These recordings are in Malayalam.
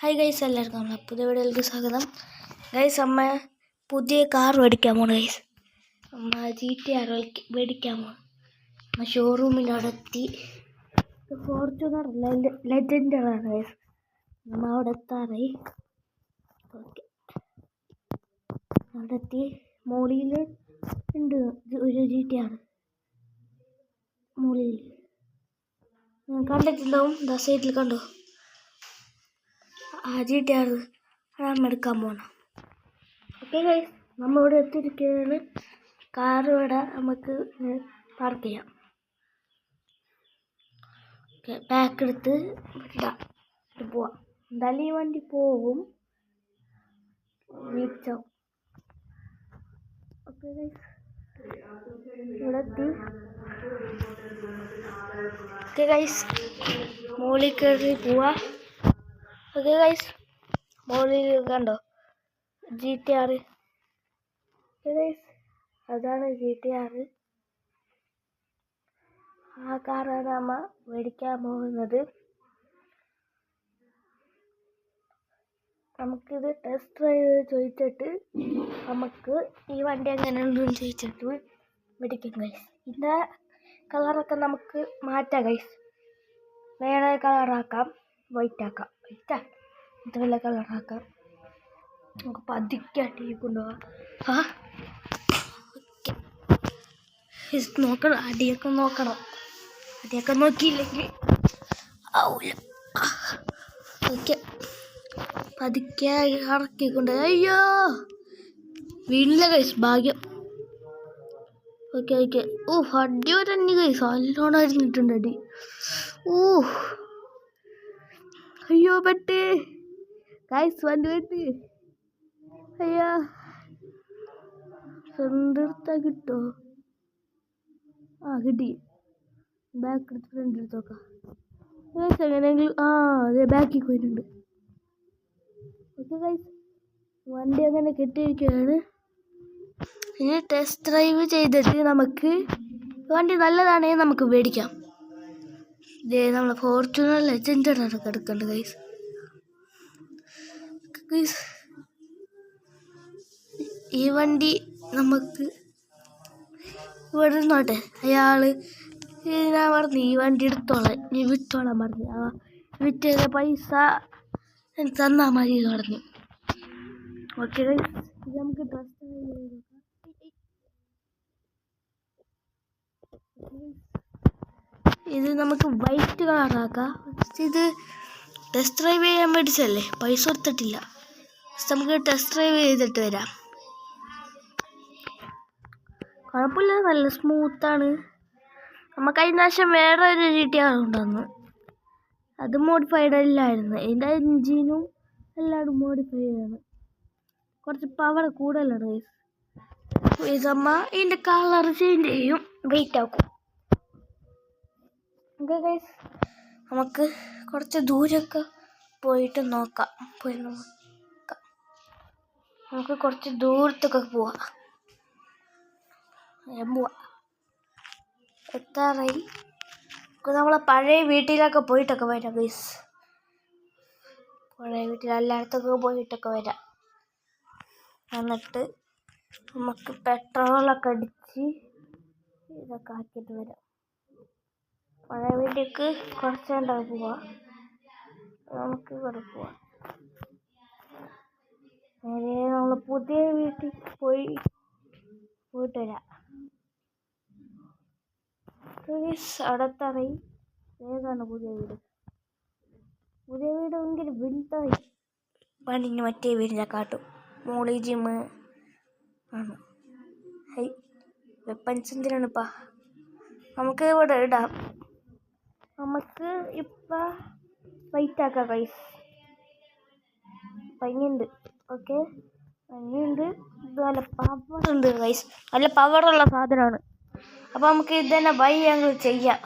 ഹായ് ഗൈസ്, എല്ലാവർക്കും നമ്മളെ പുതിയ വീഡിയോയിലേക്ക് സ്വാഗതം. ഗൈസ്, അമ്മ പുതിയ കാർ മേടിക്കാൻ പോണ്. ഗൈസ്, അമ്മ GTR മേടിക്കാൻ പോണ്. അമ്മ ഷോറൂമിൻ്റെ അവിടെ എത്തി. ഫോർച്യൂണർ ലെജൻഡറാണ് ഗൈസ്. നമ്മൾ അവിടെ എത്താറായി. ഓക്കെ, അവിടെ എത്തി. മോളിയിൽ ഉണ്ട് ഒരു GTR. മോളിയിൽ കണ്ടിട്ടുണ്ടാവും, സൈഡിൽ കണ്ടോ? GTR നമ്മൾ എടുക്കാൻ പോകണം. ഓക്കെ ഗൈസ്, നമ്മളിവിടെ എത്തിയിരിക്കുകയാണ്. കാർ ഇവിടെ നമുക്ക് പാർക്ക് ചെയ്യാം. ഓക്കെ, ബാക്ക് എടുത്ത് പോവാം. എന്തായാലും ഈ വണ്ടി പോകും. ഓക്കെ ഗൈസ്, ഇവിടെ എത്തി. ഓക്കെ ഗൈസ്, മോളിൽ കയറി പോവാ. ഓക്കെ ഗൈസ്, മോളിൽ കണ്ടോ GTR? ഗൈസ്, അതാണ് GTR. ആ കാറാണ് അമ്മ മേടിക്കാൻ പോകുന്നത്. നമുക്കിത് ടെസ്റ്റ് ഡ്രൈവ് ചോദിച്ചിട്ട് നമുക്ക് ഈ വണ്ടി എങ്ങനെയുണ്ടെന്ന് ചോദിച്ചിട്ട് മേടിക്കാം ഗൈസ്. ഇതിൻ്റെ കളറൊക്കെ നമുക്ക് മാറ്റാം ഗൈസ്. വേറെ കളറാക്കാം, വൈറ്റ് ആക്കാം. ഇത് വല്ല കളറാക്കാം. നമുക്ക് പതുക്കെ ടീ കൊണ്ടുപോകാം. ഓക്കെ, നോക്കണം, അടിയൊക്കെ നോക്കണം. അടിയൊക്കെ നോക്കിയില്ലെങ്കിൽ ആവില്ല. ഓക്കെ, പതുക്കെ ഇറക്കിക്കൊണ്ട്. അയ്യോ, വീണില്ല ഗൈസ്, ഭാഗ്യം. Okay okay. അടി വരഞ്ഞ് ഗൈസ്, നല്ലോണം അരിഞ്ഞിട്ടുണ്ട് അടി. അയ്യോ, പെട്ട് ഗൈസ്, വണ്ടി പെട്ട്. അയ്യോ, ഫ്രണ്ട് എടുത്താൽ കിട്ടോ? കിട്ടി. ബാക്ക് എടുത്ത് ഫ്രണ്ട് എടുത്ത് നോക്കാം ഗൈസ്. എങ്ങനെയെങ്കിലും അതെ, ബാക്കിൽ പോയിട്ടുണ്ട്. ഓക്കെ ഗൈസ്, വണ്ടി അങ്ങനെ കെട്ടിയിരിക്കുകയാണ്. ഇനി ടെസ്റ്റ് ഡ്രൈവ് ചെയ്തിട്ട് നമുക്ക് വണ്ടി നല്ലതാണെങ്കിൽ നമുക്ക് മേടിക്കാം. ഇതേ നമ്മളെ ഫോർച്യൂണർ ലെജൻഡറാണ് കിടക്കേണ്ടത് ഗൈസ്. ഗൈസ്, ഈ വണ്ടി നമുക്ക് ഇവിടെ നിന്നോട്ടെ. ഞാൻ പറഞ്ഞു ഈ വണ്ടി എടുത്തോളാം, നീ വിറ്റോളാൻ പറഞ്ഞു. വിറ്റ പൈസ എനിക്ക് തന്നാൽ മതി പറഞ്ഞു. ഓക്കെ ഗൈസ്, ഇത് നമുക്ക് ടെസ്റ്റ് ഡ്രൈവ് ചെയ്ത് നോക്കാം. ഇത് നമുക്ക് വൈറ്റ് കളറാക്കാം. ഇത് ടെസ്റ്റ് ഡ്രൈവ് ചെയ്യാൻ മേടിച്ചല്ലേ, പൈസ കൊടുത്തിട്ടില്ല. നമുക്ക് ടെസ്റ്റ് ഡ്രൈവ് ചെയ്തിട്ട് വരാം. കുഴപ്പമില്ല, നല്ല സ്മൂത്താണ്. നമുക്ക് കഴിഞ്ഞ പ്രാവശ്യം വേറെ ഒരു GTR ഉണ്ടായിരുന്നു. അത് മോഡിഫൈഡ് അല്ലായിരുന്നു. അതിൻ്റെ എൻജിനും എല്ലാവരും മോഡിഫൈഡ് ആണ്. കുറച്ച് പവർ കൂടുതലാണ് ഗൈസ്. ഇതമ്മ ഇതിൻ്റെ കളർ ചേഞ്ച് ചെയ്യും, വെയിറ്റ് ആക്കും. ഓക്കെ ഗൈസ്, നമുക്ക് കുറച്ച് ദൂരമൊക്കെ പോയിട്ട് നോക്കാം. നമുക്ക് കുറച്ച് ദൂരത്തൊക്കെ പോവാം. എത്താറായി. നമ്മളെ പഴയ വീട്ടിലൊക്കെ പോയിട്ടൊക്കെ വരാം ഗൈസ്. പഴയ വീട്ടിൽ എല്ലായിടത്തൊക്കെ പോയിട്ടൊക്കെ വരാം. എന്നിട്ട് നമുക്ക് പെട്രോളൊക്കെ അടിച്ച് ഇതൊക്കെ ആക്കിയിട്ട് വരാം. പഴയ വീട്ടിലേക്ക് കുറച്ച് ഉണ്ടാവും പോവാം. നമുക്ക് ഇവിടെ പോവാം. നേരെ നമ്മൾ പുതിയ വീട്ടിൽ പോയിട്ട് വരാം. അടുത്തറിയി ഏതാണ് പുതിയ വീട്. പുതിയ വീട് ഭയങ്കര വലുതായി പണിഞ്ഞ് മറ്റേ വീടിനെ കാട്ടും. മോളി ജിമ്മ് ആണ്. വെപ്പൻസ് എന്തിനാണിപ്പാ? നമുക്ക് ഇവിടെ ഇടാം. നമുക്ക് ഇപ്പം വൈറ്റ് ആക്കാം ഗൈസ്. പനിയുണ്ട്. ഓക്കെ, പനിയുണ്ട്. ഇത് നല്ല പവറുണ്ട് ഗൈസ്, നല്ല പവറുള്ള സാധനമാണ്. അപ്പോൾ നമുക്ക് ഇത് തന്നെ ബൈ ഞങ്ങൾ ചെയ്യാം.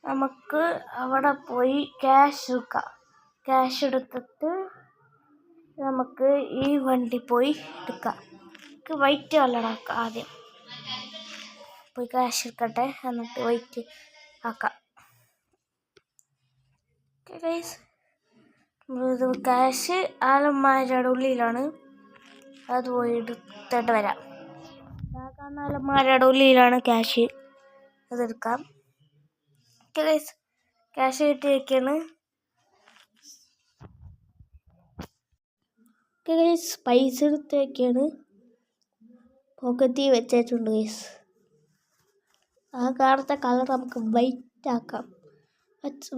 നമുക്ക് അവിടെ പോയി ക്യാഷ് എടുക്കാം. ക്യാഷ് എടുത്തിട്ട് നമുക്ക് ഈ വണ്ടി പോയി എടുക്കാം. നമുക്ക് വൈറ്റ് കളറാക്കാം. ആദ്യം പോയി ക്യാഷ് എടുക്കട്ടെ, എന്നിട്ട് വൈറ്റ് ആക്കാം. ഓക്കെ ഗൈസ്, ക്യാഷ് അലമാരയുടെ ഉള്ളിലാണ്. അത് പോയി എടുത്തിട്ട് വരാം. അലമാരയുടെ ഉള്ളിലാണ് ക്യാഷ്. അതെടുക്കാം. ക്യാഷ് കിട്ടിയൊക്കെയാണ്. പൈസ എടുത്തൊക്കെയാണ് പോക്കറ്റിൽ വെച്ചിട്ടുണ്ട് ഗൈസ്. ആ കാണത്തെ കളർ നമുക്ക് വൈറ്റ് ആക്കാം.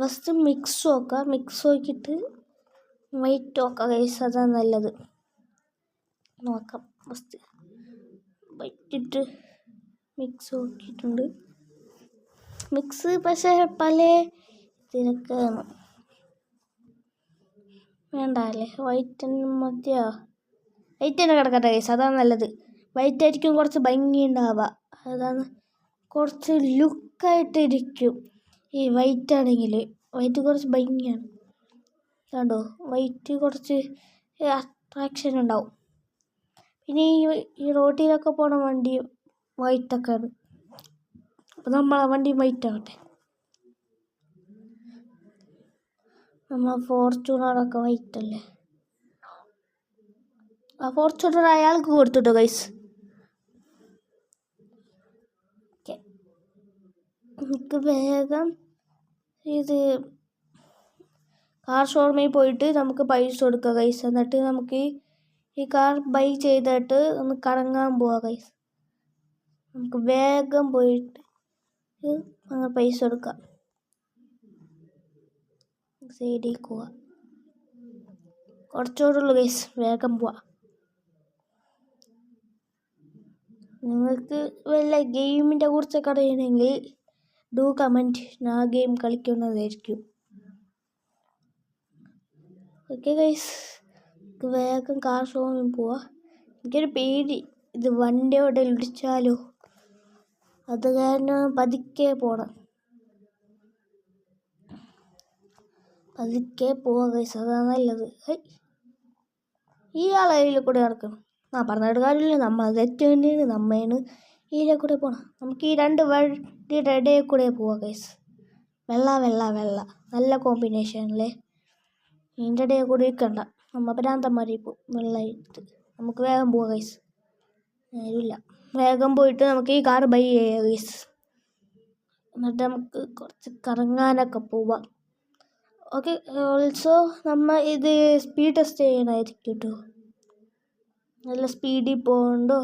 ഫസ്റ്റ് മിക്സ് നോക്കാം. മിക്സ് നോക്കിയിട്ട് വൈറ്റ് നോക്കാം ഗൈസ്. അതാണ് നല്ലത്. നോക്കാം. ഫസ്റ്റ് വൈറ്റ് ഇട്ട് മിക്സ് നോക്കിയിട്ടുണ്ട്. മിക്സ് പക്ഷേ പല ഇതിനൊക്കെയാണ് വേണ്ട അല്ലേ. വൈറ്റ് മതിയോ? വൈറ്റ് തന്നെ കിടക്കട്ടെ ഗൈസ്. അതാണ് നല്ലത്. വൈറ്റ് ആയിരിക്കും കുറച്ച് ഭംഗി ഉണ്ടാവുക. അതാണ് കുറച്ച് ലുക്കായിട്ടിരിക്കും. ഈ വൈറ്റ് ആണെങ്കിൽ വൈറ്റ് കുറച്ച് ഭംഗിയാണ്. കണ്ടോ, വൈറ്റ് കുറച്ച് അട്രാക്ഷൻ ഉണ്ടാവും. പിന്നെ ഈ റോഡിലൊക്കെ പോണ വണ്ടി വൈറ്റൊക്കെയാണ്. അപ്പം നമ്മളെ വണ്ടി വൈറ്റ് ആവട്ടെ. നമ്മൾ ഫോർച്യൂണറൊക്കെ വൈറ്റ് അല്ലേ. ആ ഫോർച്യൂണർ അയാൾക്ക് കൊടുത്തിട്ടോ ഗൈസ്. നമുക്ക് വേഗം ഇത് കാർ ഷോറൂമിൽ പോയിട്ട് നമുക്ക് പൈസ കൊടുക്കുക ഗൈസ്. എന്നിട്ട് നമുക്ക് ഈ കാർ ബൈ ചെയ്തിട്ട് ഒന്ന് കറങ്ങാൻ പോവാം ഗൈസ്. നമുക്ക് വേഗം പോയിട്ട് പൈസ കൊടുക്കാം. സൈഡിൽ പോവാം. കുറച്ചുകൂടുള്ളൂ ഗൈസ്. വേഗം പോവാം. നിങ്ങൾക്ക് വല്ല ഗെയിമിൻ്റെ കുറിച്ചൊക്കെ അറിയണമെങ്കിൽ ഡു കമൻറ്റ്. ഞാൻ ഗെയിം കളിക്കുന്നതായിരിക്കും. ഓക്കെ ഗൈസ്, വേഗം കാർ ഷോറൂമിൽ പോവാം. എനിക്കൊരു പേടി, ഇത് വണ്ടി എവിടെ ഇടിച്ചാലോ. അത് കാരണം പതുക്കെ പോകണം. പതുക്കെ പോവാം ഗൈസ്. അതാണ് നല്ലത്. ഈ ആളതിൽ കൂടെ നടക്കണം. പറഞ്ഞിട്ട് കാര്യമില്ല. നമ്മൾ തെറ്റ് തന്നെയാണ്. നമ്മയാണ് ഇതിലെ കൂടെ പോകണം. നമുക്ക് ഈ രണ്ട് വണ്ടിയുടെ ഇടയിൽ കൂടെ പോവാം ഗൈസ്. വെള്ള നല്ല കോമ്പിനേഷൻ അല്ലേ. ഇതിൻ്റെ ഇടയിൽ കൂടെ ഇരിക്കണ്ട. നമ്മ ഭ്രാന്തന്മാരെ ഇപ്പോൾ വെള്ളമായിട്ട്. നമുക്ക് വേഗം പോവാം ഗൈസ്. ആരുമില്ല. വേഗം പോയിട്ട് നമുക്ക് ഈ കാർ ബൈ ചെയ്യാം ഗൈസ്. എന്നിട്ട് നമുക്ക് കുറച്ച് കറങ്ങാനൊക്കെ പോവാം. ഓക്കെ. ഓൾസോ നമ്മൾ ഇത് സ്പീഡ് ടെസ്റ്റ് ചെയ്യണമായിരിക്കും കേട്ടോ. നല്ല സ്പീഡിൽ പോകണ്ടോ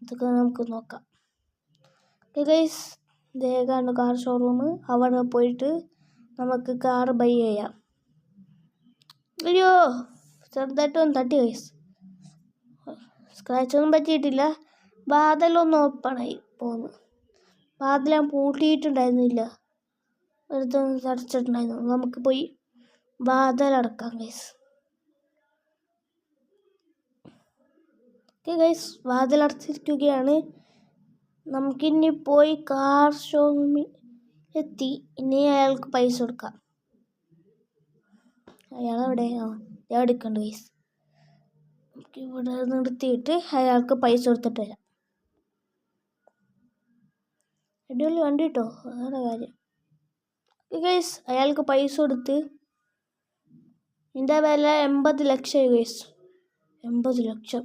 ഇതൊക്കെ നമുക്ക് നോക്കാം. ഓക്കെ ഗൈസ്, ഇതേക്കാണ് കാർ ഷോറൂം. അവിടെ പോയിട്ട് നമുക്ക് കാർ ബൈ ചെയ്യാം. അയ്യോ, ചെറുതായിട്ടൊന്നും തട്ടി ഗൈസ്. സ്ക്രാച്ചൊന്നും പറ്റിയിട്ടില്ല. വാതിലൊന്നും ഓപ്പണായി പോന്നു. വാതിൽ ഞാൻ പൂട്ടിയിട്ടുണ്ടായിരുന്നില്ല. വെറുതെ അടച്ചിട്ടുണ്ടായിരുന്നു. നമുക്ക് പോയി വാതിലടക്കാം ഗൈസ്. ഓക്കെ ഗൈസ്, വാതിലടച്ചിരിക്കുകയാണ്. നമുക്കിനി പോയി കാർ ഷോറൂമിൽ എത്തി. ഇനി അയാൾക്ക് പൈസ കൊടുക്കാം. അയാളെവിടെ? ഞാൻ എടുക്കണ്ട ഗൈസ്. നമുക്ക് ഇവിടെ നിർത്തിയിട്ട് അയാൾക്ക് പൈസ കൊടുത്തിട്ട് വരാം. അടിപൊളി വണ്ടി കേട്ടോ, അതാണ് കാര്യം. ഗൈസ്, അയാൾക്ക് പൈസ കൊടുത്ത് ഇതിൻ്റെ വില 80 ലക്ഷം ഗൈസ്. 80 ലക്ഷം.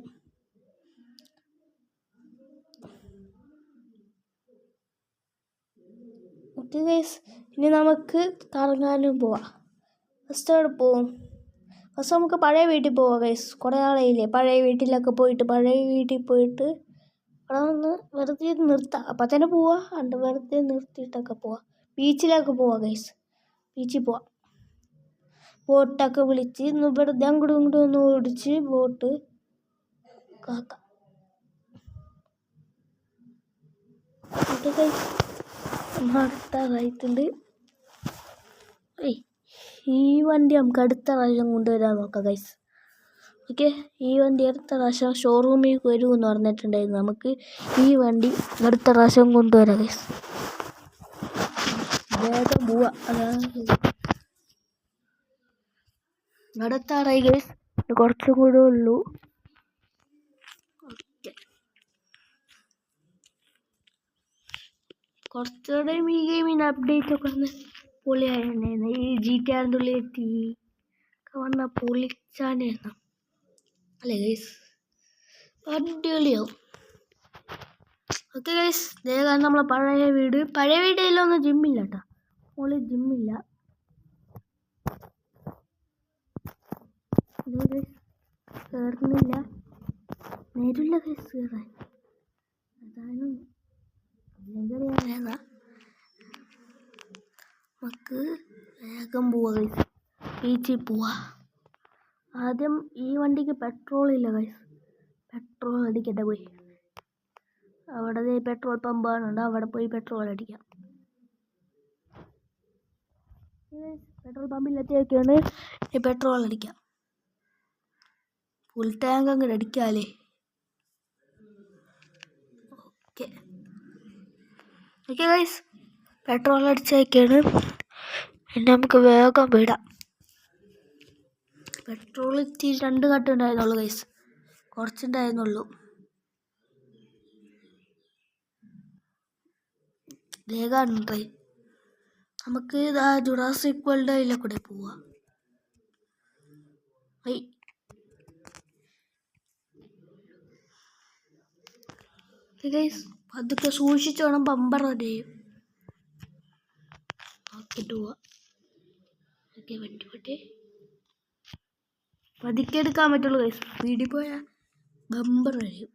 ഓക്കെ ഗൈസ്, ഇനി നമുക്ക് കറങ്ങാനും പോവാം. ഫസ്റ്റ് അവിടെ പോവും. ഫസ്റ്റ് നമുക്ക് പഴയ വീട്ടിൽ പോവാം ഗൈസ്. കുറേ നാളായില്ലേ പഴയ വീട്ടിലൊക്കെ പോയിട്ട്. പഴയ വീട്ടിൽ പോയിട്ട് അവിടെ ഒന്ന് വെറുതെ നിർത്താം. അപ്പം തന്നെ പോവാം. അണ്ട് വെറുതെ നിർത്തിയിട്ടൊക്കെ പോവാം. ബീച്ചിലൊക്കെ പോവാം ഗൈസ്. ബീച്ചിൽ പോവാം. ബോട്ടൊക്കെ വിളിച്ച് വെറുതെ അങ്ങോട്ടും ഇങ്ങോട്ടും ഒന്ന് ഓടിച്ച് ബോട്ട് കാക്കാം. ഓക്കെ ഗൈസ്, അടുത്തായിട്ടുണ്ട്. ഈ വണ്ടി നമുക്ക് അടുത്ത പ്രാവശ്യം കൊണ്ടുവരാൻ നോക്കാം ഗൈസ്. ഓക്കെ, ഈ വണ്ടി അടുത്ത പ്രാവശ്യം ഷോറൂമിൽ വരുമെന്ന് പറഞ്ഞിട്ടുണ്ടായിരുന്നു. നമുക്ക് ഈ വണ്ടി അടുത്ത പ്രാവശ്യം കൊണ്ടുവരാം ഗൈസ്. വേഗം പോവാ. അതാണ് അടുത്താറായി ഗൈസ്. കുറച്ചും കൂടെ ഉള്ളൂ. ഓക്കെ, കുറച്ചുകൂടെയും ഈ ഗെയിമിന് അപ്ഡേറ്റ് ഒക്കെ ഒന്ന് പൊളിയായിരുന്നു. ഈ GTA ഉള്ളിൽ എത്തി വന്ന പൊളിച്ചാനായിരുന്നു അല്ലേ ഗൈസ്, അടിപൊളിയാവും. ഓക്കെ ഗൈസ്, ഇതേതാണ് നമ്മളെ പഴയ വീഡിയോയിലൊന്നും ജിമ്മില്ല കേട്ടോ, മുകളിൽ ജിമ്മില്ല. കയറുന്നില്ല, നേരില്ല ഗൈസ് കയറാൻ. അതാണ് നമുക്ക് വേഗം പോവാ ഗൈസ്, ബീച്ചിൽ പോവാ. ആദ്യം ഈ വണ്ടിക്ക് പെട്രോൾ ഇല്ല ഗൈസ്, പെട്രോൾ അടിക്കട്ടെ പോയി. അവിടെ പെട്രോൾ പമ്പാണുണ്ട്, അവിടെ പോയി പെട്രോൾ അടിക്കാം. പെട്രോൾ പമ്പിലെത്തിയൊക്കെയാണ് ഈ പെട്രോൾ അടിക്കാം. ഫുൾ ടാങ്ക് അങ്ങോട്ട് അടിക്കാമല്ലേ. ഓക്കെ ഓക്കെ ഗൈസ്, പെട്രോൾ അടിച്ചൊക്കെയാണ്. പിന്നെ നമുക്ക് വേഗം വിടാം. പെട്രോൾ ഇത്തിരി 2 കട്ട് ഉണ്ടായിരുന്നുള്ളൂ ഗൈസ്, കുറച്ചുണ്ടായിരുന്നുള്ളൂ. വേഗമാണ് ട്രെയിൻ. നമുക്ക് ഇതാ ജുറാസിക് വേൾഡ് അതിലെ കൂടെ പോവാം. ഗൈസ് അതൊക്കെ സൂക്ഷിച്ച് വേണം ബമ്പർ അടിയും നോക്കിയിട്ട് പോവാം. ഓക്കെ പറ്റി പതുക്കെ എടുക്കാൻ പറ്റുള്ളൂ ഗൈസ്, സ്പീഡിൽ പോയാൽ ബമ്പർ അടിയും.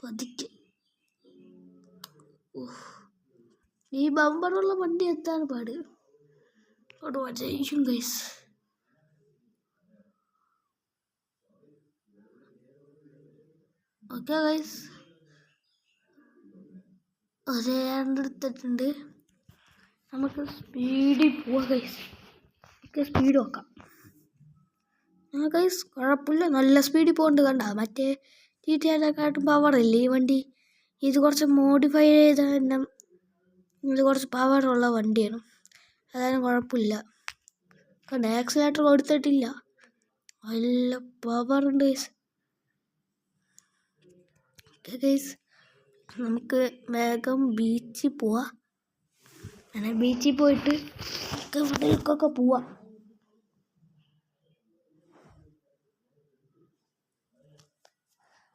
പതുക്കെ ഈ ബമ്പറുള്ള വണ്ടി എത്താണ് പാട്, അവിടെ വജയും ഗൈസ്. ഓക്കെ ഗൈസ്, ഒരേണ്ടെടുത്തിട്ടുണ്ട്. നമുക്ക് സ്പീഡിൽ പോവാം ഗൈസ്. ഒക്കെ സ്പീഡ് നോക്കാം. ഗൈസ് കുഴപ്പമില്ല, നല്ല സ്പീഡിൽ പോകുന്നുണ്ട്. കണ്ട മറ്റേ GTR-നെക്കാട്ടും പവറില്ലേ ഈ വണ്ടി. ഇത് കുറച്ച് മോഡിഫൈ ചെയ്ത തന്നെ, ഇത് കുറച്ച് പവറുള്ള വണ്ടിയാണ്, അതായത് കുഴപ്പമില്ല. കണ്ട ആക്സിലേറ്റർ കൊടുത്തിട്ടില്ല, നല്ല പവറുണ്ട് ഗൈസ്. ഓക്കെ ഗൈസ്, നമുക്ക് വേഗം ബീച്ചിൽ പോവാം. അങ്ങനെ ബീച്ചിൽ പോയിട്ട് ഇവിടേക്കൊക്കെ പോവാം.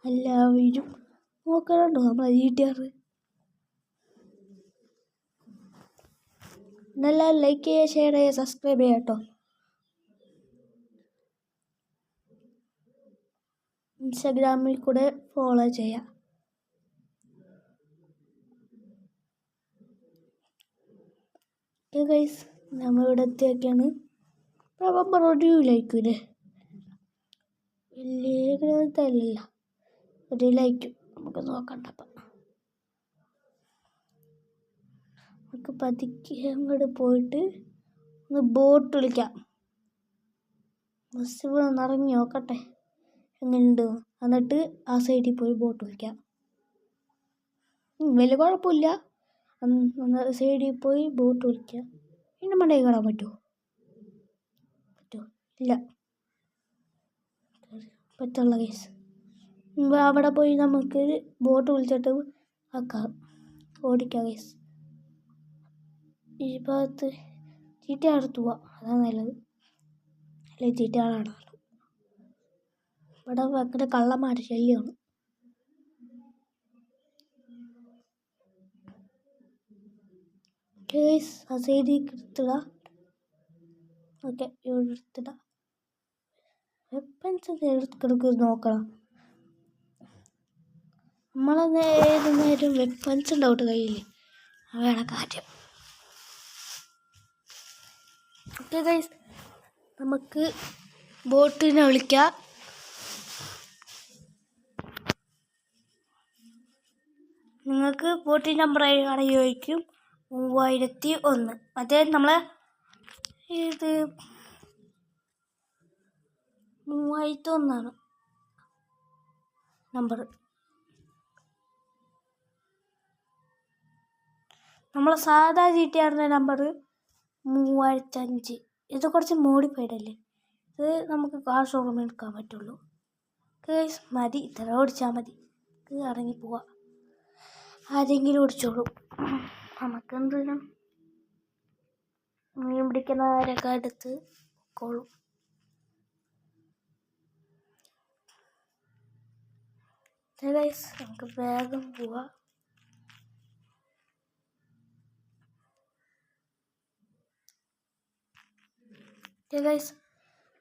എല്ലാവരും നോക്കണുണ്ടോ നമ്മളെ GTR. എന്നെല്ലാം ലൈക്ക് ചെയ്യുക, ഷെയർ ചെയ്യുക, സബ്സ്ക്രൈബ് ചെയ്യുക കേട്ടോ. ഇൻസ്റ്റാഗ്രാമിൽ കൂടെ ഫോളോ ചെയ്യാം. ഓക്കെ ഗൈസ്, നമ്മളിവിടെ എത്തിയൊക്കെയാണ്. ബമ്പർ ഒടിയിലായിരിക്കൂലേ, വലിയ ഗ്രഹത്തല്ല, ഒടിയിലായിരിക്കും. നമുക്ക് നോക്കണ്ട. അപ്പം നമുക്ക് പതുക്കെ അങ്ങോട്ട് പോയിട്ട് ഒന്ന് ബോട്ട് വിളിക്കാം. ബസ് ഇവിടെ ഒന്ന് ഇറങ്ങി നോക്കട്ടെ എങ്ങനെയുണ്ട്, എന്നിട്ട് ആ സൈഡിൽ പോയി ബോട്ട് വിളിക്കാം. വലിയ കുഴപ്പമില്ല, സൈഡിൽ പോയി ബോട്ട് വിളിക്കാം. പിന്നെ മണ്ടയിൽ കാണാൻ പറ്റുമോ ഇല്ല, പറ്റുള്ള കേസ്. അവിടെ പോയി നമുക്ക് ബോട്ട് വിളിച്ചിട്ട് ആക്കാം, ഓടിക്കാം കേസ്. ഈ ഭാഗത്ത് GTR എടുത്ത് പോവാം, അതാണ് നല്ലത്. അല്ലെ GTR ആണ് ഇവിടെ ഭയങ്കര കള്ളന്മാർ ശല്യമാണ്. ആ സൈഡിൽ എടുത്തിടാം. ഓക്കെ ഇവിടെ എടുത്തിടാം. വെപ്പൻസ് എടുക്കെടുക്ക് നോക്കണം. ഏത് നേരം വെപ്പൻസ് ഉണ്ടാവട്ടെ കയ്യിൽ, അവയാണ് കാര്യം. ഓക്കെ ഗൈസ്, നമുക്ക് ബോട്ടിനെ വിളിക്കാം. നിങ്ങൾക്ക് ബോട്ടിൻ്റെ നമ്പർ ആണെങ്കിൽ ചോദിക്കും 3001. മറ്റേ നമ്മൾ ഇത് 3001 നമ്പർ. നമ്മളെ സാധാ GTR-ൻ്റെ നമ്പർ 3005. ഇത് കുറച്ച് മോഡിഫൈഡ് അല്ലേ, ഇത് നമുക്ക് കാർ ഷോറൂമിൽ എടുക്കാൻ പറ്റുള്ളൂ. ഗൈസ് മതി, ഇത്ര ഓടിച്ചാൽ മതി, ഇറങ്ങി പോവാം. ആരെങ്കിലും ഓടിച്ചോളൂ. നമുക്കെന്തിനും മീൻ പിടിക്കുന്നവരൊക്കെ എടുത്ത് ആയിക്കോളും. നമുക്ക് വേഗം പോവാം.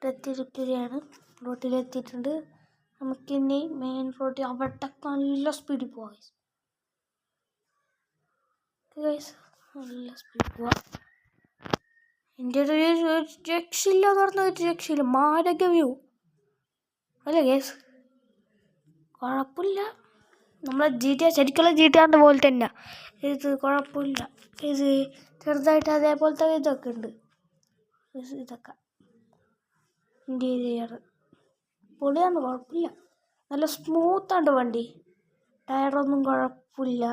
എത്തിയിരിക്കുകയാണ്, റോട്ടിലെത്തിയിട്ടുണ്ട്. നമുക്കിനി മെയിൻ റോഡിൽ അവിടെ നല്ല സ്പീഡിൽ പോവാം. നല്ല സ്പീഡിൽ പോവാം. എൻ്റെ ഒരു രക്ഷയില്ല എന്ന് പറഞ്ഞ ഒരു രക്ഷയില്ല, മാരക വ്യൂ അല്ലേ ഗൈസ്? കുഴപ്പമില്ല, നമ്മളെ ശരിക്കുള്ള GTA പോലെ തന്നെ ഇത്. കുഴപ്പമില്ല, ഇത് ചെറുതായിട്ട് അതേപോലത്തെ ഇതൊക്കെ ഉണ്ട്. ഇതൊക്കെ ഇൻറ്റീരിയർ പൊളിയാണ്, കുഴപ്പമില്ല. നല്ല സ്മൂത്താണ്ട് വണ്ടി, ടയറൊന്നും കുഴപ്പമില്ല.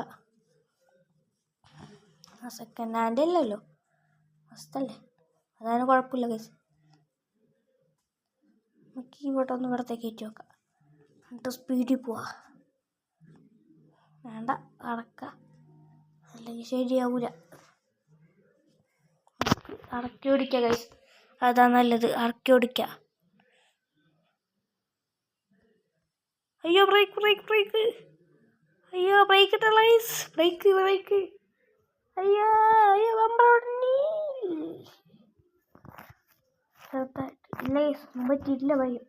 സെക്കൻഡ് ഹാൻഡ് അല്ലല്ലോ, ഫസ്റ്റല്ലേ, അതാണ് കുഴപ്പമില്ല ഗൈസ്. നമുക്ക് ഇവിടെ ഒന്ന് ഇവിടത്തേക്ക് കയറ്റി വെക്കാം, എന്നിട്ട് സ്പീഡിൽ പോവാ. വേണ്ട, അടക്കാം, അല്ലെങ്കിൽ ശരിയാവൂല. അടക്കി ഓടിക്കാം ഗൈസ്, അതാ നല്ലത്, അടക്കി ഓടിക്കാം. അയ്യോ ബ്രേക്ക് ബ്രേക്ക് ബ്രേക്ക്, അയ്യോ ബ്രേക്ക് ഇട്ട ഗൈസ്, ബ്രേക്ക് ബ്രേക്ക്, അയ്യോ അയ്യോ വമ്പി ചെറുതായിട്ട് ഇല്ല ഗൈസ്, പറ്റിയിട്ടില്ല ഭയം.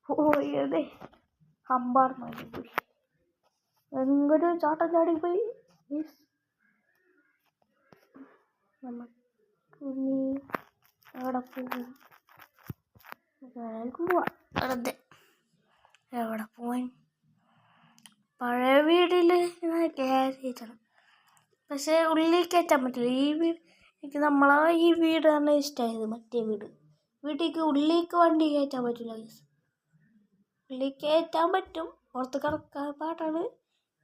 പോയതേ ഹമ്പാർന്നു പോയി, എങ്ങോട്ട് ചാട്ടം ചാടി പോയി. നമുക്ക് ഇനി എവിടെ പോകും? പോവാ, വെറുതെ എവിടെ പോവാൻ? പഴയ വീട്ടിൽ കയറിയിട്ടാണ്, പക്ഷെ ഉള്ളിൽ കയറ്റാൻ പറ്റില്ല. ഈ വീട് എനിക്ക് നമ്മളെ ഈ വീടാണ് ഇഷ്ടമായത്. മറ്റേ വീട്ടിലേക്ക് ഉള്ളിലേക്ക് വണ്ടി കയറ്റാൻ പറ്റില്ല ഗൈസ്. ഉള്ളിൽ കയറ്റാൻ പറ്റും, പുറത്ത് കിടക്കാൻ പാട്ടാണ്,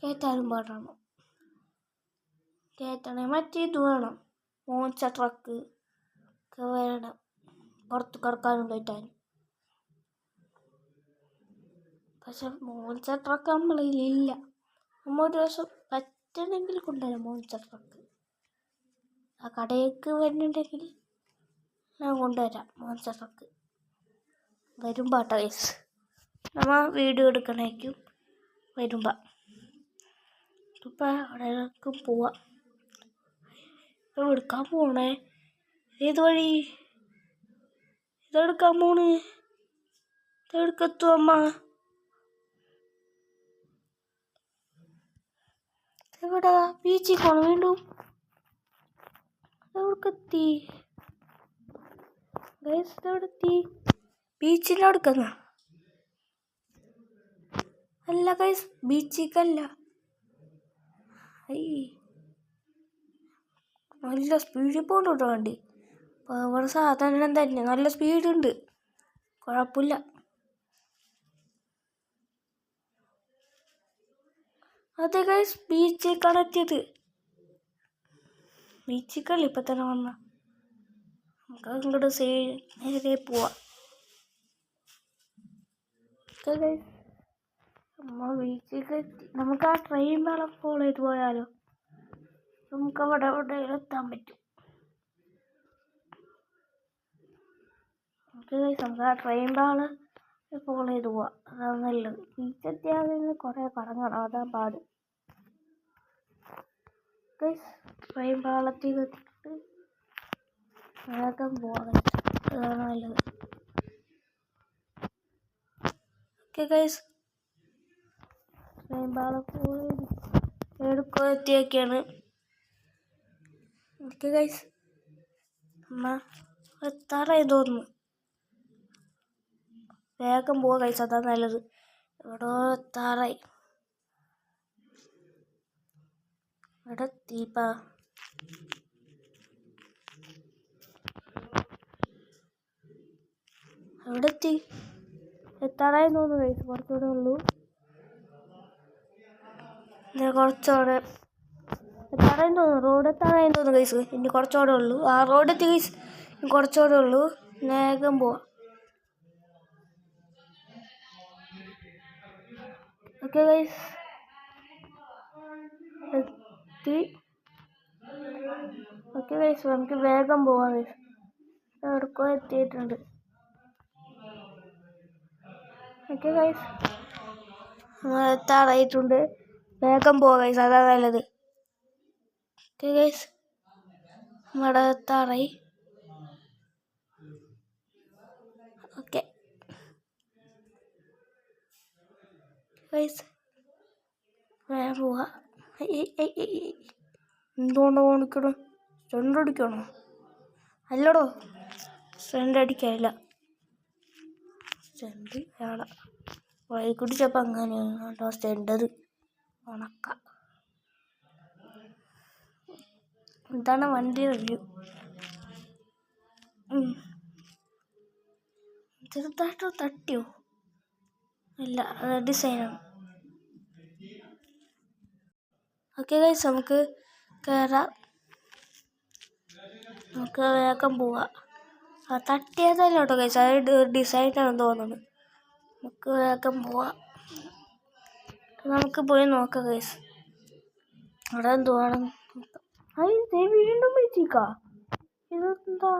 കയറ്റാനും പാട്ടാണ്. കയറ്റണേ മറ്റേ ഇത് വേണം, മോൺസ്റ്റർ ട്രക്ക് ഒക്കെ വേണം പുറത്ത് കിടക്കാനും കയറ്റാനും. പക്ഷെ മോൺസ്റ്റർ ട്രക്ക് നമ്മളില്ല. നമ്മൾ ഒരു ദിവസം പറ്റണമെങ്കിൽ കൊണ്ടുവരാം മോൺസ്റ്റർ ട്രക്ക്. ആ കടയിലേക്ക് വരുന്നുണ്ടെങ്കിൽ ഞാൻ കൊണ്ടുവരാം മോൺസ്റ്റർ ട്രക്ക്. വരുമ്പോൾ ഗൈസ് നമ്മൾ വീഡിയോ എടുക്കണേക്കും വരുമ്പോൾ. ഇപ്പം അവിടേക്കും പോവാം. ഇപ്പം എടുക്കാൻ പോണേ, ഏത് വഴി ഇതെടുക്കാൻ പോണ്? ഇതെടുക്കെത്തും അമ്മ? എവിടെ? ബീച്ചിൽ പോകണം വീണ്ടും? എവിടേക്കെത്തി ഗൈസ്? എവിടെത്തി? ബീച്ചിൻ്റെ അടുക്കുന്ന അല്ല ഗൈസ്, ബീച്ചിക്കല്ല. നല്ല സ്പീഡിൽ പോകണ്ട കേട്ടോ വണ്ടി. പവർ സാധനം തന്നെ, നല്ല സ്പീഡുണ്ട്, കുഴപ്പമില്ല. അതെ ഗൈസ്, ബീച്ചിലേക്കാണ് എത്തിയത്. ബീച്ചിക്കല്ല ഇപ്പം തന്നെ വന്ന. നമുക്ക് അങ്ങോട്ട് നേരെ പോവാം. നമ്മൾ ബീച്ചിലേക്ക് എത്തി. നമുക്ക് ആ ട്രെയിൻ പാളം ഫോളോ ചെയ്ത് പോയാലോ? നമുക്ക് അവിടെ എത്താൻ പറ്റും. നമുക്ക് ആ ട്രെയിൻ പാളം ഫോളോ ചെയ്ത് പോവാം, അതാണ് നല്ലത്. ബീച്ചെത്തിയാൽ കുറേ കറങ്ങണം, അതാ പാട്. ട്രെയിൻ പാളത്തിൽ എത്തിയിട്ട് വേഗം പോവാം, അതാണ് നല്ലത്. ഓക്കെ ഗൈസ്, ട്രെയിൻ പാളം എടുക്കോ എത്തിയൊക്കെയാണ്. ഓക്കെ ഗൈസ്, അമ്മ എത്താറായി തോന്നുന്നു. വേഗം പോവാ ഗൈസ്, അതാ നല്ലത്. എവിടോ എത്താറായി. എവിടെ എത്തിപ്പാ? എവിടെ എത്തി? എത്താറായി തോന്നുന്നു ഗൈസ്, കുറച്ചുകൂടെ ഉള്ളൂ. കുറച്ചുകൂടെ എത്താറായി തോന്നുന്നു, റോഡ് എത്താറായി തോന്നുന്നു ഗൈസ്. ഇനി കുറച്ചുകൂടെ ഉള്ളൂ. ആ റോഡ് എത്തി ഗൈസ്, ഇനി കുറച്ചുകൂടെ ഉള്ളൂ. വേഗം പോവാം. ഓക്കെ ഗൈസ്, എത്തി. ഓക്കെ ഗൈസ്, നമുക്ക് വേഗം പോവാം ഗൈസ്. എവിടേക്കോ എത്തിയിട്ടുണ്ട്. ഓക്കെ ഗൈസ്, നമ്മൾ എത്താറായിട്ടുണ്ട്. വേഗം പോവാം ഗൈസ്, അതാ നല്ലത്. ഓക്കെ ഗൈസ്, നമ്മുടെ എത്താറായി. ഓക്കെ ഗൈസ്, വേഗം പോവാ. എന്തുകൊണ്ടോ കാണിക്കണോ? സ്റ്റണ്ട് അടിക്കണോ? അല്ലടോ, സ്റ്റണ്ട് അടിക്കാനില്ല. സ്റ്റണ്ട് വേണം. വഴി കുടിച്ചപ്പോൾ അങ്ങനെയാണ് കേട്ടോ സ്റ്റണ്ടത്. ഉണക്ക ഇതാണ് വണ്ടി റിവ്യൂ. ചെറുതായിട്ടോ തട്ടിയോ? ഇല്ല, ഡിസൈനാണ്. ഓക്കെ ഗൈസ്, നമുക്ക് കയറാം. നമുക്ക് വേഗം പോവാം. തട്ടിയതല്ല കേട്ടോ ഗൈസ്, അത് ഡിസൈനാണെന്ന് തോന്നുന്നു. നമുക്ക് വേഗം പോവാം. നമുക്ക് പോയി നോക്കാം ഗൈസ്, അവിടെ എന്തുവാണ്. വീണ്ടും പറ്റിക്കാ. ഇതെന്താ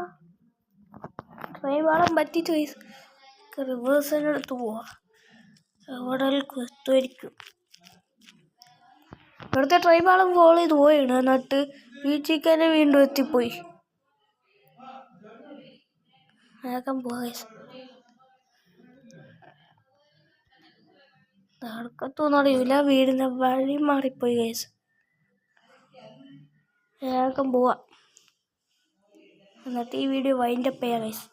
ട്രെയിൻ പാളം പറ്റിച്ചു ഗൈസ്. റിവേഴ്സിനെടുത്ത് പോവാ. എവിടെ എത്തുമായിരിക്കും. ഇവിടുത്തെ ട്രെയിൻ പാളം ഫോളോ ചെയ്ത് പോയാണ്. എന്നിട്ട് ബീച്ചിൽ തന്നെ വീണ്ടും എത്തിപ്പോയി. വേഗം പോവാ ഗൈസ്. നടക്കത്തൊന്നും അറിയില്ല, വീടിൻ്റെ വഴി മാറിപ്പോയി ഗൈസ്. വേഗം പോവാ. എന്നിട്ട് ഈ വീഡിയോ വൈൻഡപ്പ് ചെയ്യാം ഗൈസ്.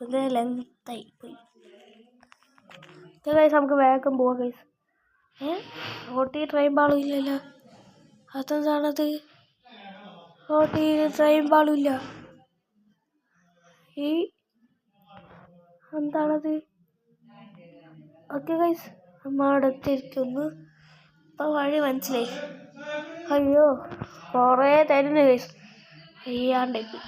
ഇത് ലെങ്തായി പോയി ഗൈസ്. നമുക്ക് വേഗം പോവാം ഗൈസ്. റോട്ടിൽ ട്രെയിൻ പാളും ഇല്ലല്ലോ. അതെന്താണത്? റോട്ടിൽ ട്രെയിൻ പാളും ഇല്ല. ഈ എന്താണത്? ഓക്കെ ഗൈസ്, നമ്മൾ അവിടെ എത്തിയിരിക്കുന്നു. ഇപ്പം വഴി മനസ്സിലായി. അയ്യോ, കുറേ തരുന്നു ഗൈസ്. ചെയ്യാണ്ടായി.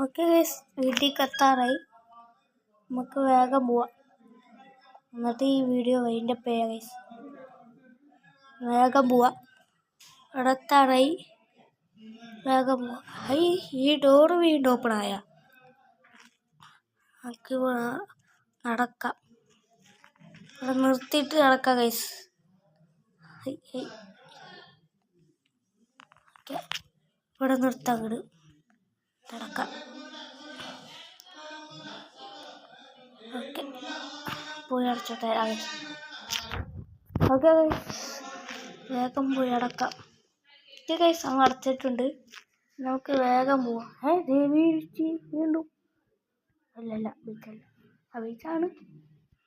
ഓക്കെ ഗൈസ്, വീട്ടിലേക്ക് എത്താറായി. നമുക്ക് വേഗം പോവാം. എന്നിട്ട് ഈ വീഡിയോ വൈൻഡപ്പ് ചെയ്യാം ഗൈസ്. വേഗം പോവാം. അവിടെ എത്താറായി. വേഗം പോവാം. ഈ ഡോറ് വീണ്ടും ഓപ്പൺ ആയ. നമുക്ക് നടക്കാം. അവിടെ നിർത്തിയിട്ട് നടക്കാം ഗൈസ്. ഓക്കെ, ഇവിടെ നിർത്താം. അങ്ങോട്ട് നടക്കാം. ഓക്കെ, പോയി അടച്ചോട്ടെ ഗൈസ്. ഓക്കെ ഗൈസ്, വേഗം പോയി അടക്കാം. ഓക്കെ ഗൈസ്, അങ്ങ് അടച്ചിട്ടുണ്ട്. നമുക്ക് വേഗം പോവാം. വീണ്ടും അല്ലല്ല, ബീച്ചല്ല. ബീച്ചാണ്.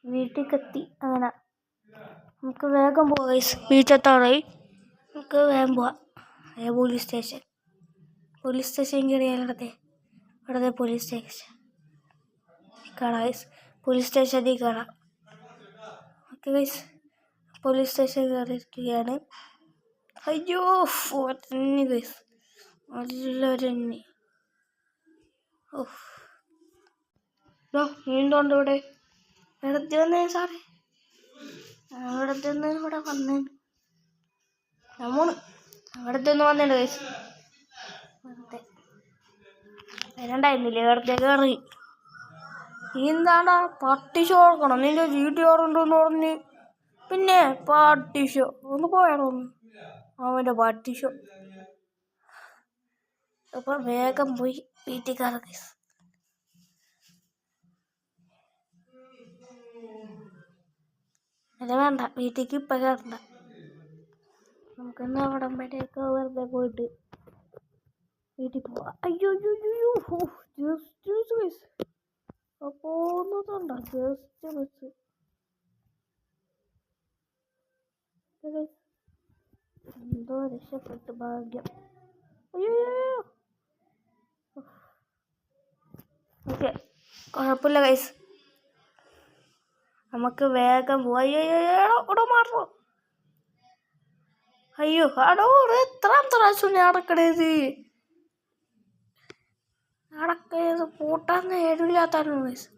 വീട്ടിലേക്ക് എത്തി. അങ്ങനെ നമുക്ക് വേഗം പോവാം ഗൈസ്. ബീച്ചെത്താറായി. നമുക്ക് വേഗം പോവാം. പോലീസ് സ്റ്റേഷൻ കയറിയാലടത്തെ. ഇവിടത്തെ പോലീസ് സ്റ്റേഷൻ കാണാം ഗൈസ്. പോലീസ് സ്റ്റേഷനിൽ കയറാം. ഓക്കെ ഗൈസ്, പോലീസ് സ്റ്റേഷൻ കയറിയിരിക്കുകയാണ്. അയ്യോ, ഒരഞ്ഞു ഗൈസ്, നല്ലൊരഞ്ഞ്. വീണ്ടും ഉണ്ട് ഇവിടെ. എവിടത്തെ വന്നേ സാറേ? എവിടത്തെ ഇവിടെ വന്നേ? നമ്മ അവിടത്തെ ഒന്ന് വന്നിട്ടുണ്ട് ഗൈസ്. വെറുതെ വരണ്ടായിരുന്നില്ലേ? വെറുതെ കയറി. എന്താണ്ടാ പട്ടിഷോ കൊടുക്കണം? നിന്റെ GTR ഉണ്ടെന്ന് പറഞ്ഞ്. പിന്നെ പട്ടിഷോ ഒന്ന് പോയാണോ? അവൻ്റെ പട്ടിഷോ. അപ്പം വേഗം പോയി വീട്ടിൽ കയറാം ഗൈസ്. അല്ല വേണ്ട, വീട്ടിലേക്ക് ഇപ്പം കയറണ്ട. നമുക്കെന്നാ അവിടം വരെയൊക്കെ വെറുതെ പോയിട്ട് വീട്ടിൽ പോവാം. അയ്യോ ജസ്റ്റ് മിസ്. പോകുന്നതുണ്ടോ? Just miss. എന്തോ രക്ഷപ്പെട്ട് ഭാഗ്യം. അയ്യോ, ഓക്കെ, കുഴപ്പമില്ല ഗൈസ്. നമുക്ക് വേഗം പോവാം. അയ്യോ മാറോ. അയ്യോ അടോ, എത്രാമത്തെ പ്രാവശ്യം നടക്കണത്? പൂട്ടാൻ നേരില്ലാത്തായിരുന്നു ഗൈസ്.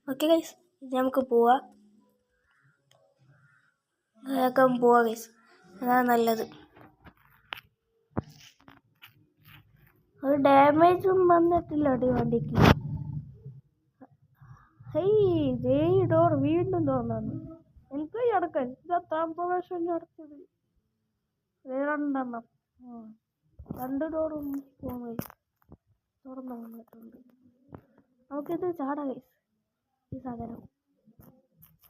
ഓക്കെ ഗൈസ്, നമുക്ക് പോവാം. വേഗം പോവാം ഗൈസ്, അതാണ് നല്ലത്. ഒരു ഡാമേജും വന്നിട്ടില്ല അടി വണ്ടിക്ക്. ഹേയ് ഡോർ വീണ്ടും തുറന്നു. എനിക്ക് അടക്കാൻ ഇത് എത്രാം പ്രാവശ്യം അടച്ചത്? രണ്ടെണ്ണം. 2 ഡോറും തുറന്നു വന്നിട്ടുണ്ട്. നമുക്കിത് ചാടാം ഗൈസ്. ഈ സാധനം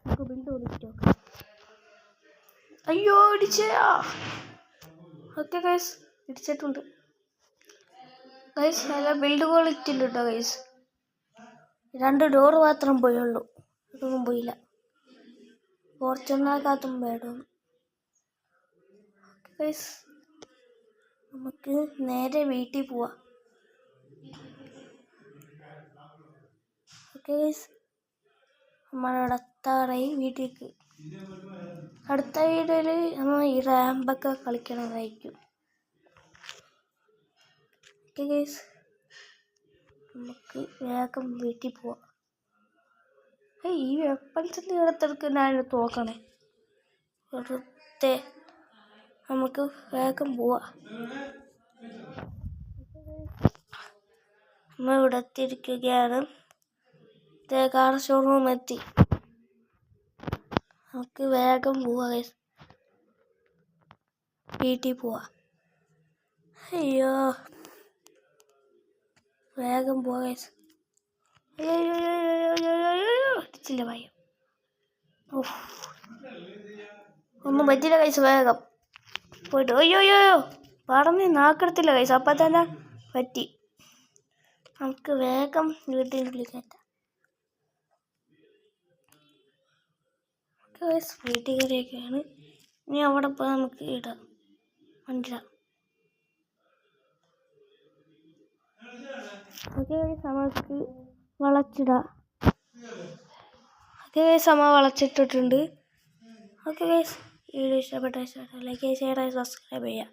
നമുക്ക് ബിൽഡ് വിളിച്ചു നോക്കാം. അയ്യോ ഇടിച്ചാ. ഓക്കെ ഗൈസ്, ഇടിച്ചിട്ടുണ്ട് ഗൈസ്. നല്ല ബിൽഡ് ക്വാളിറ്റി ഉണ്ട് കേട്ടോ ഗൈസ്. 2 ഡോറ് മാത്രം പോയുള്ളൂ, ഇതൊന്നും പോയില്ല. ഫോർച്യൂണറിനകത്തും വേണം ഗൈസ്. നമുക്ക് നേരെ വീട്ടിൽ പോവാം. ഓക്കെ ഗൈസ്, നമ്മളുടെ അടുത്തായി വീട്ടിലേക്ക്. അടുത്ത വീഡിയോയിൽ നമ്മൾ ഈ റാമ്പൊക്കെ കളിക്കണതായിരിക്കും. ഓക്കെ ഗൈസ്, നമുക്ക് വേഗം വീട്ടിൽ പോവാം. ഈ വെപ്പൺസിൻ്റെ ഇടത്തിടക്ക് ഞാൻ തോക്കണേ വെറുതെ. നമുക്ക് വേഗം പോവാം. നമ്മൾ ഇവിടെ എത്തിയിരിക്കുകയാണ്. കാർ ഷോറൂം എത്തി. നമുക്ക് വേഗം പോവാം ഗൈസ്, വീട്ടിൽ പോവാം. അയ്യോ വേഗം പോവാം ഗൈസ്. അടിച്ചില്ല ഭയം. ഒന്നും പറ്റില്ല ഗൈസ്. വേഗം പോയിട്ട് അയ്യോ പറഞ്ഞ് നാക്കെടുത്തില്ല ഗൈസ്. അപ്പം തന്നെ പറ്റി. നമുക്ക് വേഗം വീട്ടിനുള്ളിൽ കയറ്റാം. ഗൈസ് വീട്ടിൽ കയറിയൊക്കെയാണ്. ഇനി അവിടെ പോയി നമുക്ക് ഇടാം, വണ്ടിടാം. ഓക്കെ ഗൈസ്, നമുക്ക് വളച്ചിടാം. ഓക്കെ ഗൈസ്, അമ്മ വളച്ചിട്ടിട്ടുണ്ട്. ഓക്കെ ഗൈസ്, വീഡിയോ ഇഷ്ടപ്പെട്ട ലൈക്ക് ചെയ്യുക, ഷെയർ ചെയ്യുക, സബ്സ്ക്രൈബ് ചെയ്യുക.